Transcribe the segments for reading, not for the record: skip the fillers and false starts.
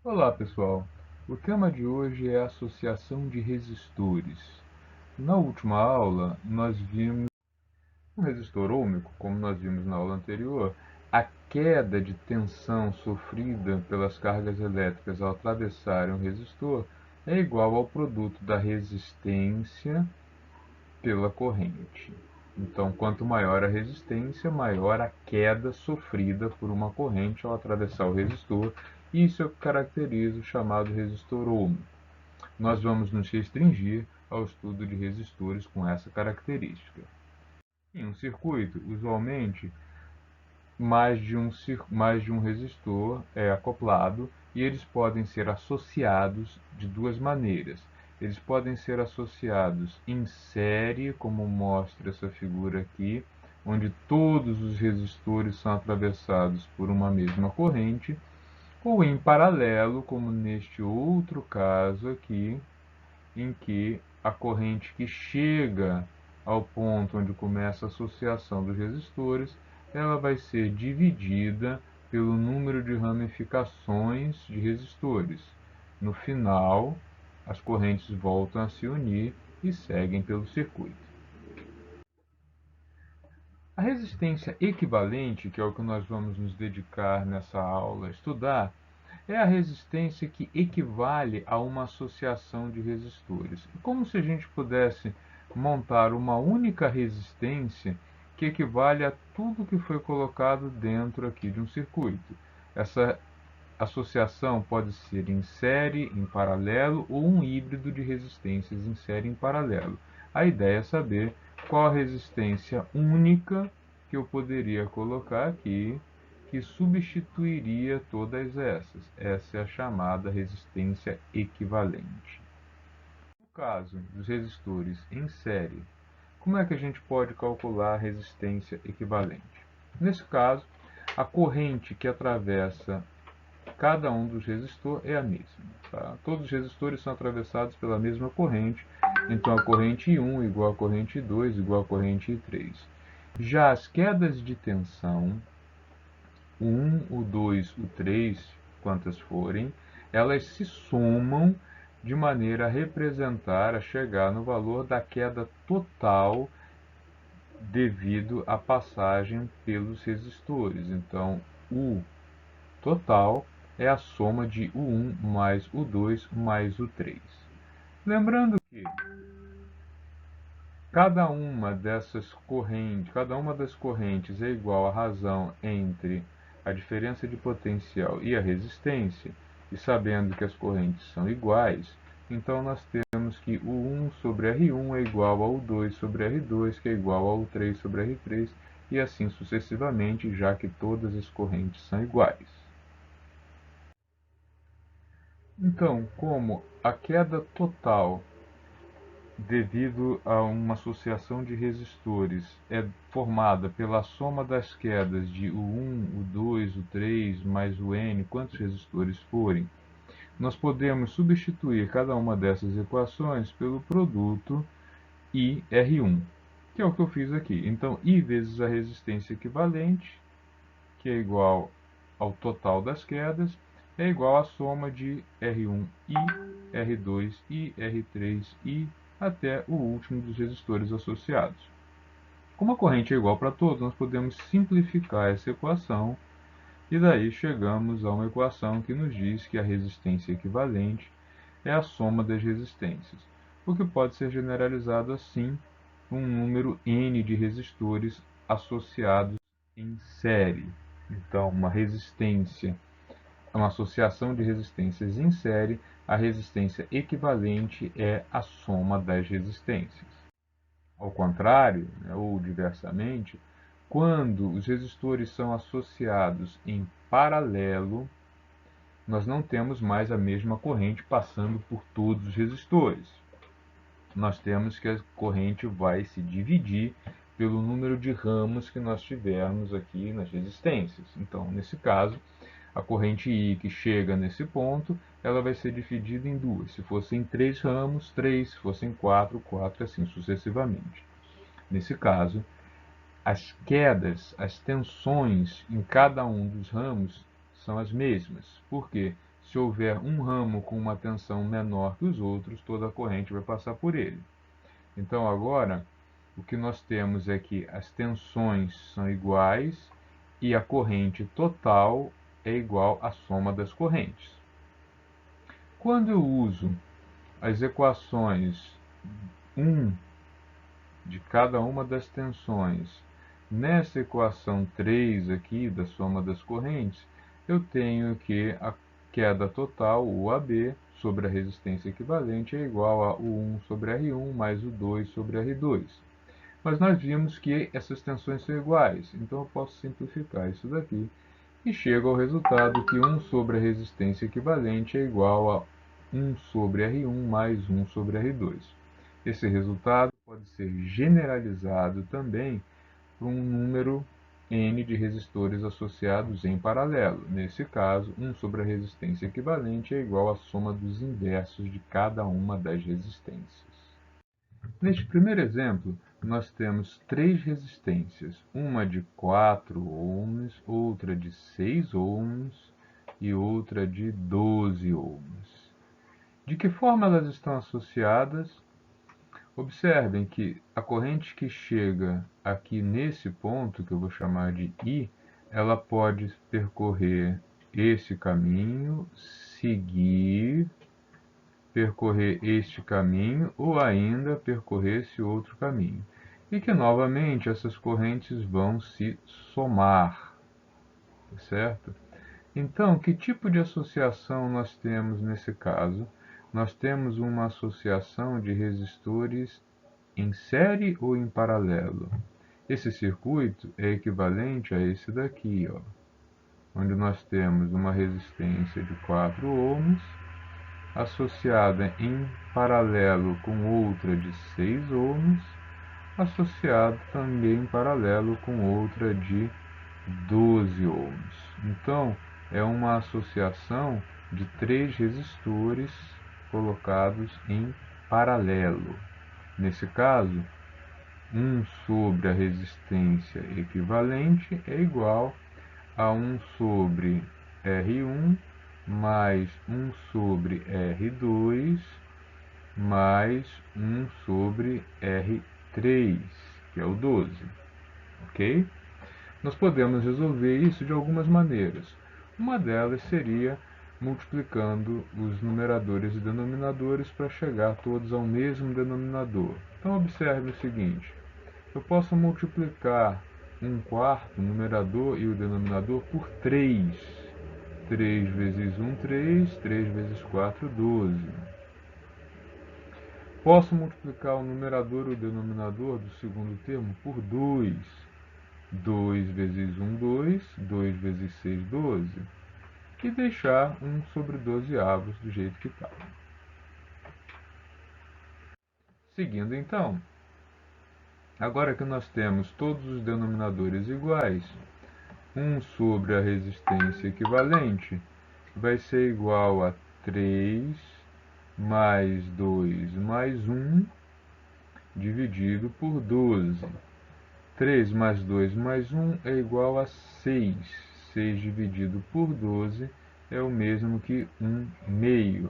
Olá pessoal, o tema de hoje é associação de resistores. Na última aula nós vimos um resistor ohmico, como nós vimos na aula anterior, a queda de tensão sofrida pelas cargas elétricas ao atravessarem o resistor é igual ao produto da resistência pela corrente. Então, quanto maior a resistência, maior a queda sofrida por uma corrente ao atravessar o resistor. Isso é o que caracteriza o chamado resistor ohmico. Nós vamos nos restringir ao estudo de resistores com essa característica. Em um circuito, usualmente, mais de um resistor é acoplado e eles podem ser associados de duas maneiras. Eles podem ser associados em série, como mostra essa figura aqui, onde todos os resistores são atravessados por uma mesma corrente, ou em paralelo, como neste outro caso aqui, em que a corrente que chega ao ponto onde começa a associação dos resistores, ela vai ser dividida pelo número de ramificações de resistores. No final, as correntes voltam a se unir e seguem pelo circuito. A resistência equivalente, que é o que nós vamos nos dedicar nessa aula a estudar, é a resistência que equivale a uma associação de resistores. É como se a gente pudesse montar uma única resistência que equivale a tudo que foi colocado dentro aqui de um circuito. Essa associação pode ser em série, em paralelo ou um híbrido de resistências em série e em paralelo. A ideia é saber qual a resistência única que eu poderia colocar aqui que substituiria todas essas. Essa é a chamada resistência equivalente. No caso dos resistores em série, como é que a gente pode calcular a resistência equivalente? Nesse caso, a corrente que atravessa cada um dos resistores é a mesma. Tá? Todos os resistores são atravessados pela mesma corrente, então a corrente 1 igual a corrente 2 igual a corrente 3. Já as quedas de tensão, o 1, o 2, o 3, quantas forem, elas se somam de maneira a representar, a chegar no valor da queda total devido à passagem pelos resistores. Então, o total é a soma de o 1 mais o 2 mais o 3. Lembrando que cada uma das correntes é igual à razão entre a diferença de potencial e a resistência, e sabendo que as correntes são iguais, então nós temos que o 1 sobre R1 é igual ao 2 sobre R2, que é igual ao 3 sobre R3, e assim sucessivamente, já que todas as correntes são iguais. Então, como a queda total devido a uma associação de resistores é formada pela soma das quedas de o 1, o 2, o 3 mais o n, quantos resistores forem, nós podemos substituir cada uma dessas equações pelo produto IR1, que é o que eu fiz aqui. Então, I vezes a resistência equivalente, que é igual ao total das quedas, é igual à soma de R1I, R2I, R3I, até o último dos resistores associados. Como a corrente é igual para todos, nós podemos simplificar essa equação e daí chegamos a uma equação que nos diz que a resistência equivalente é a soma das resistências, o que pode ser generalizado assim, um número n de resistores associados em série. Então, uma associação de resistências em série, a resistência equivalente é a soma das resistências. Ao contrário, né, ou diversamente, quando os resistores são associados em paralelo, nós não temos mais a mesma corrente passando por todos os resistores. Nós temos que a corrente vai se dividir pelo número de ramos que nós tivermos aqui nas resistências. Então, nesse caso, a corrente I que chega nesse ponto, ela vai ser dividida em duas. Se fossem 3 ramos, 3. Se fossem 4, 4, assim sucessivamente. Nesse caso, as quedas, as tensões em cada um dos ramos são as mesmas. Por quê? se houver um ramo com uma tensão menor que os outros, toda a corrente vai passar por ele. Então agora, o que nós temos é que as tensões são iguais e a corrente total é igual à soma das correntes. Quando eu uso as equações 1 de cada uma das tensões nessa equação 3 aqui da soma das correntes, eu tenho que a queda total, o AB, sobre a resistência equivalente é igual a U1 sobre R1 mais U2 sobre R2. Mas nós vimos que essas tensões são iguais, então eu posso simplificar isso daqui e chego ao resultado que 1 sobre a resistência equivalente é igual a 1 sobre R1 mais 1 sobre R2. Esse resultado pode ser generalizado também para um número N de resistores associados em paralelo. Nesse caso, 1 sobre a resistência equivalente é igual à soma dos inversos de cada uma das resistências. Neste primeiro exemplo, nós temos três resistências, uma de 4 ohms, outra de 6 ohms e outra de 12 ohms. De que forma elas estão associadas? Observem que a corrente que chega aqui nesse ponto, que eu vou chamar de I, ela pode percorrer esse caminho, seguir, percorrer este caminho ou ainda percorrer esse outro caminho. E que novamente essas correntes vão se somar, certo? Então, que tipo de associação nós temos nesse caso? Nós temos uma associação de resistores em série ou em paralelo. Esse circuito é equivalente a esse daqui, ó, onde nós temos uma resistência de 4 ohms associada em paralelo com outra de 6 ohms, associado também em paralelo com outra de 12 ohms. Então, é uma associação de três resistores colocados em paralelo. Nesse caso, 1 sobre a resistência equivalente é igual a 1 sobre R1 mais 1 sobre R2 mais 1 sobre R3, que é o 12, ok? Nós podemos resolver isso de algumas maneiras. Uma delas seria multiplicando os numeradores e denominadores para chegar todos ao mesmo denominador. Então observe o seguinte, eu posso multiplicar 1/4, o numerador e o denominador, por 3. 3 vezes 1, 3. 3 vezes 4, 12. Posso multiplicar o numerador e o denominador do segundo termo por 2. 2 vezes 1, 2. 2 vezes 6, 12. E deixar 1 sobre 12 avos do jeito que está. Seguindo então, agora que nós temos todos os denominadores iguais, 1 sobre a resistência equivalente vai ser igual a 3 mais 2 mais 1 dividido por 12. 3 mais 2 mais 1 é igual a 6. 6 dividido por 12 é o mesmo que 1 meio.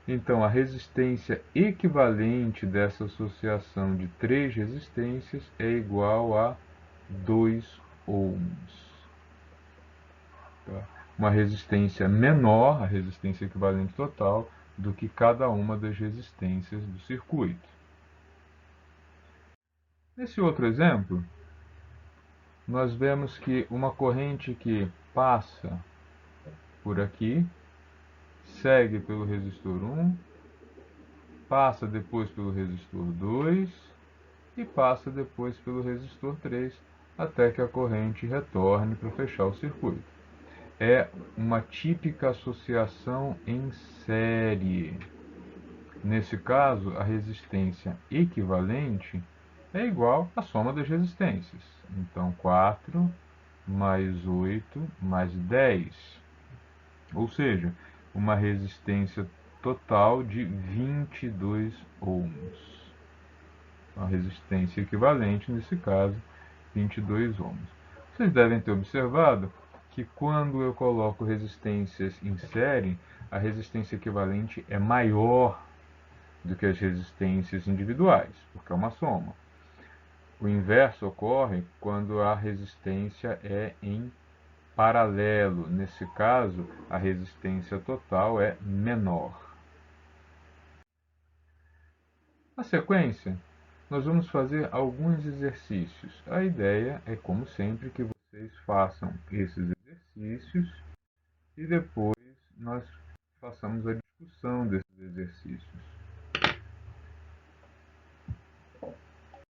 Então, a resistência equivalente dessa associação de três resistências é igual a 2 ohms. Tá? Uma resistência menor, a resistência equivalente total, do que cada uma das resistências do circuito. Nesse outro exemplo, nós vemos que uma corrente que passa por aqui, segue pelo resistor 1, passa depois pelo resistor 2 e passa depois pelo resistor 3, até que a corrente retorne para fechar o circuito. É uma típica associação em série. Nesse caso, a resistência equivalente é igual à soma das resistências. Então, 4 mais 8 mais 10. Ou seja, uma resistência total de 22 ohms. A resistência equivalente, nesse caso, 22 ohms. Vocês devem ter observado que quando eu coloco resistências em série, a resistência equivalente é maior do que as resistências individuais, porque é uma soma. O inverso ocorre quando a resistência é em paralelo. Nesse caso, a resistência total é menor. Na sequência, nós vamos fazer alguns exercícios. A ideia é, como sempre, que vocês façam esses exercícios e depois nós façamos a discussão desses exercícios.